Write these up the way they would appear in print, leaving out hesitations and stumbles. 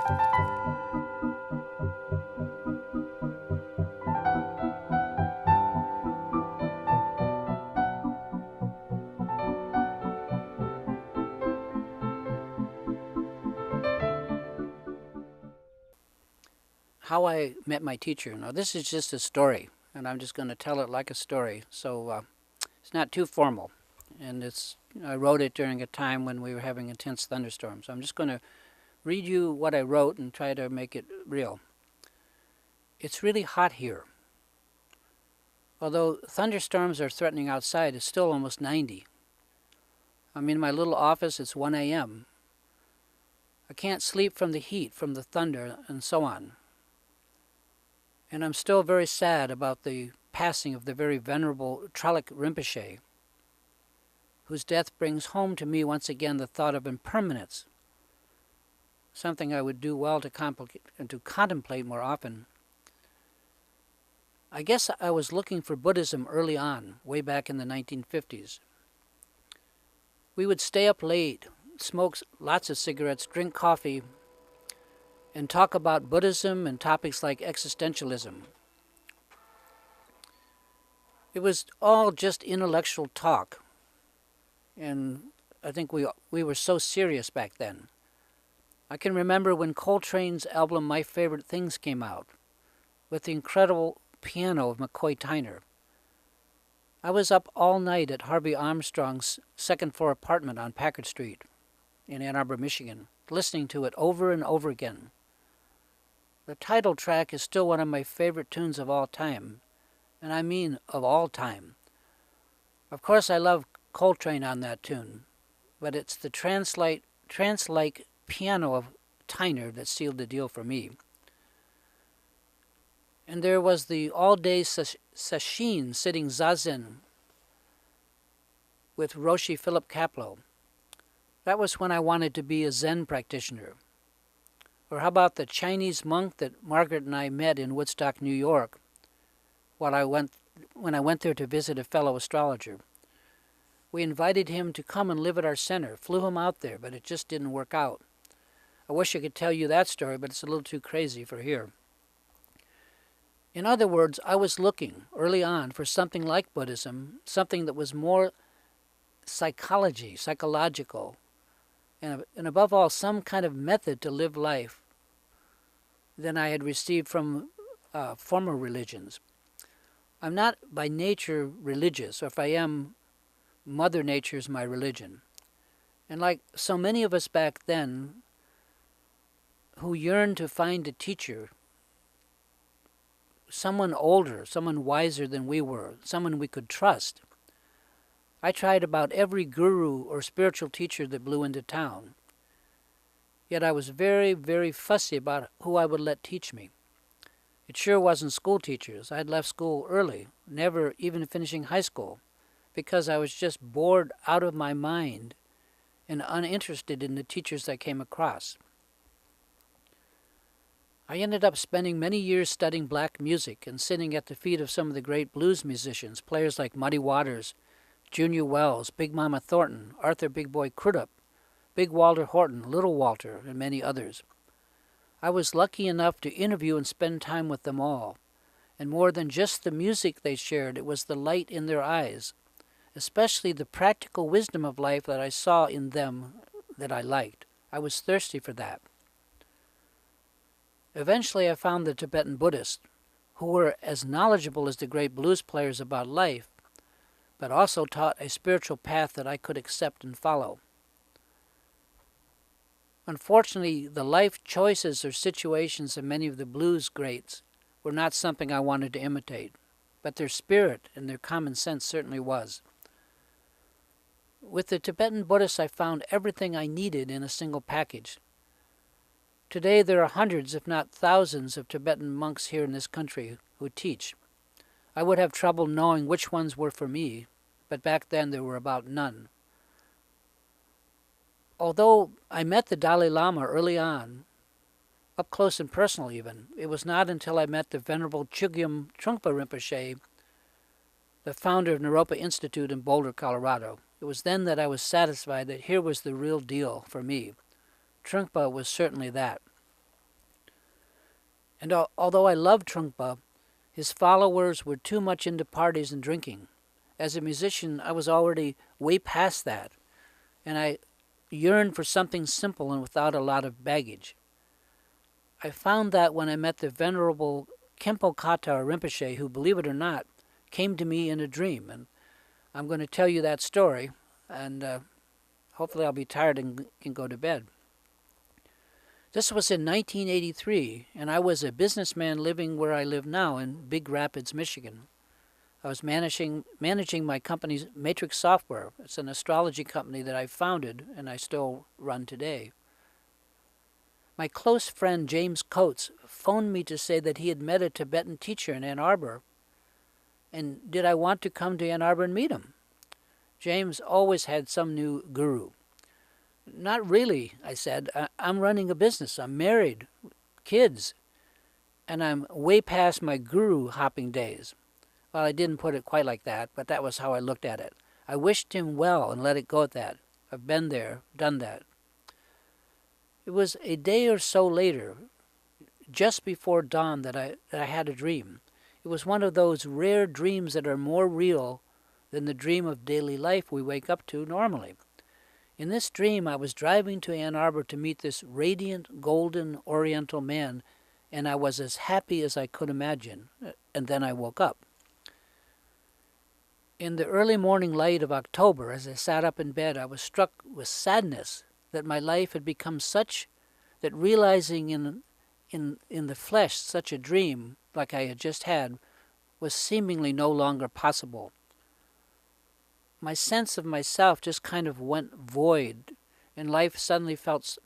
How I met my teacher. Now, this is just a story, and I'm just going to tell it like a story. So it's not too formal, and I wrote it during a time when we were having intense thunderstorms. So I'm just going to read you what I wrote and try to make it real. It's really hot here. Although thunderstorms are threatening outside, it's still almost 90. I'm in my little office, it's 1 a.m. I can't sleep from the heat, from the thunder, and so on. And I'm still very sad about the passing of the very venerable Tralik Rinpoche, whose death brings home to me once again the thought of impermanence, something I would do well to contemplate more often. I guess I was looking for Buddhism early on, way back in the 1950s. We would stay up late, smoke lots of cigarettes, drink coffee, and talk about Buddhism and topics like existentialism. It was all just intellectual talk, and I think we were so serious back then. I can remember when Coltrane's album My Favorite Things came out, with the incredible piano of McCoy Tyner. I was up all night at Harvey Armstrong's second-floor apartment on Packard Street in Ann Arbor, Michigan, listening to it over and over again. The title track is still one of my favorite tunes of all time, and I mean of all time. Of course, I love Coltrane on that tune, but it's the trance-like piano of Tyner that sealed the deal for me. And there was the all-day sesshin sitting zazen with Roshi Philip Kapleau. That was when I wanted to be a Zen practitioner. Or how about the Chinese monk that Margaret and I met in Woodstock, New York, when I went there to visit a fellow astrologer. We invited him to come and live at our center, flew him out there, but it just didn't work out. I wish I could tell you that story, but it's a little too crazy for here. In other words, I was looking early on for something like Buddhism, something that was more psychological, and above all, some kind of method to live life than I had received from former religions. I'm not by nature religious, or if I am, Mother Nature is my religion. And like so many of us back then who yearned to find a teacher, someone older, someone wiser than we were, someone we could trust, I tried about every guru or spiritual teacher that blew into town. Yet I was very, very fussy about who I would let teach me. It sure wasn't school teachers. I had left school early, never even finishing high school, because I was just bored out of my mind and uninterested in the teachers I came across. I ended up spending many years studying black music and sitting at the feet of some of the great blues musicians, players like Muddy Waters, Junior Wells, Big Mama Thornton, Arthur Big Boy Crudup, Big Walter Horton, Little Walter, and many others. I was lucky enough to interview and spend time with them all, and more than just the music they shared, it was the light in their eyes, especially the practical wisdom of life that I saw in them that I liked. I was thirsty for that. Eventually I found the Tibetan Buddhists, who were as knowledgeable as the great blues players about life, but also taught a spiritual path that I could accept and follow. Unfortunately, the life choices or situations of many of the blues greats were not something I wanted to imitate, but their spirit and their common sense certainly was. With the Tibetan Buddhists, I found everything I needed in a single package. Today there are hundreds, if not thousands, of Tibetan monks here in this country who teach. I would have trouble knowing which ones were for me, but back then there were about none. Although I met the Dalai Lama early on, up close and personal even, it was not until I met the Venerable Chogyam Trungpa Rinpoche, the founder of Naropa Institute in Boulder, Colorado. It was then that I was satisfied that here was the real deal for me. Trungpa was certainly that. And although I loved Trungpa, his followers were too much into parties and drinking. As a musician, I was already way past that, and I yearned for something simple and without a lot of baggage. I found that when I met the Venerable Khenpo Kata Rinpoche, who, believe it or not, came to me in a dream. And I'm going to tell you that story, and hopefully I'll be tired and can go to bed. This was in 1983, and I was a businessman living where I live now in Big Rapids, Michigan. I was managing my company's Matrix Software. It's an astrology company that I founded and I still run today. My close friend James Coates phoned me to say that he had met a Tibetan teacher in Ann Arbor, and did I want to come to Ann Arbor and meet him? James always had some new guru. Not really, I said. I'm running a business. I'm married, kids, and I'm way past my guru hopping days. Well, I didn't put it quite like that, but that was how I looked at it. I wished him well and let it go at that. I've been there, done that. It was a day or so later, just before dawn, that I had a dream. It was one of those rare dreams that are more real than the dream of daily life we wake up to normally. In this dream, I was driving to Ann Arbor to meet this radiant, golden, oriental man, and I was as happy as I could imagine. And then I woke up. In the early morning light of October, as I sat up in bed, I was struck with sadness that my life had become such that realizing in the flesh such a dream like I had just had was seemingly no longer possible. My sense of myself just kind of went void, and life suddenly felt,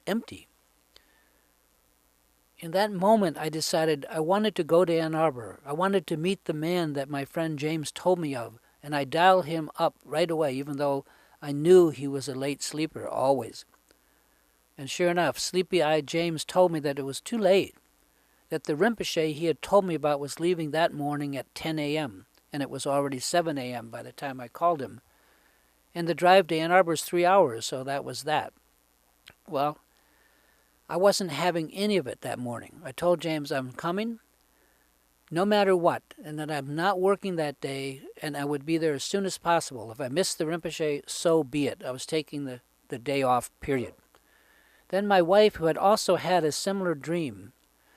empty. In that moment, I decided I wanted to go to Ann Arbor. I wanted to meet the man that my friend James told me of, and I dialed him up right away, even though I knew he was a late sleeper, always. And sure enough, sleepy-eyed James told me that it was too late, that the Rinpoche he had told me about was leaving that morning at 10 a.m., and it was already 7 a.m. by the time I called him. And the drive to Ann Arbor is 3 hours, so that was that. Well, I wasn't having any of it that morning. I told James I'm coming no matter what, and that I'm not working that day, and I would be there as soon as possible. If I missed the Rinpoche, so be it. I was taking the day off, period. Then my wife, who had also had a similar dream,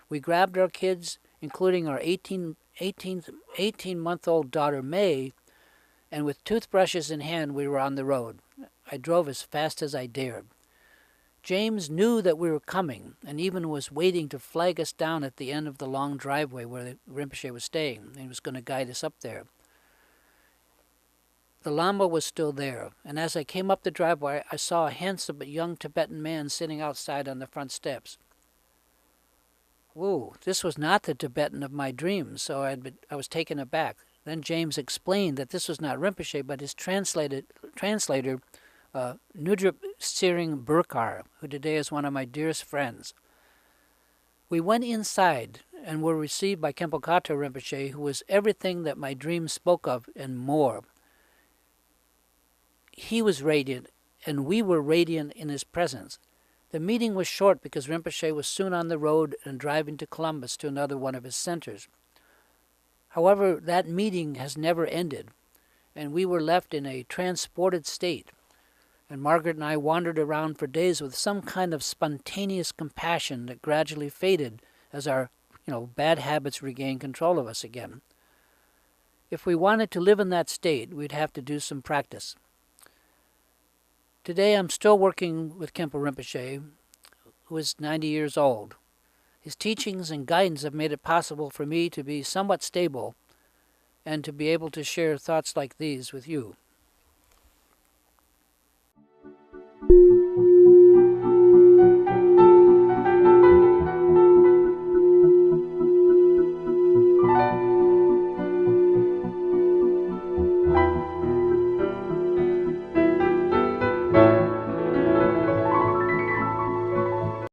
we grabbed our kids, including our 18-month-old daughter May, and with toothbrushes in hand, we were on the road. I drove as fast as I dared. James knew that we were coming, and even was waiting to flag us down at the end of the long driveway where the Rinpoche was staying, and he was going to guide us up there. The lama was still there, and as I came up the driveway, I saw a handsome but young Tibetan man sitting outside on the front steps. Whoa, this was not the Tibetan of my dreams, so I was taken aback. Then James explained that this was not Rinpoche, but his translator, Nudrup Siring Burkar, who today is one of my dearest friends. We went inside and were received by Khenpo Kata Rinpoche, who was everything that my dreams spoke of and more. He was radiant, and we were radiant in his presence. The meeting was short because Rinpoche was soon on the road and driving to Columbus to another one of his centers. However, that meeting has never ended, and we were left in a transported state. And Margaret and I wandered around for days with some kind of spontaneous compassion that gradually faded as our, bad habits regained control of us again. If we wanted to live in that state, we'd have to do some practice. Today I'm still working with Khenpo Rinpoche, who is 90 years old. His teachings and guidance have made it possible for me to be somewhat stable and to be able to share thoughts like these with you.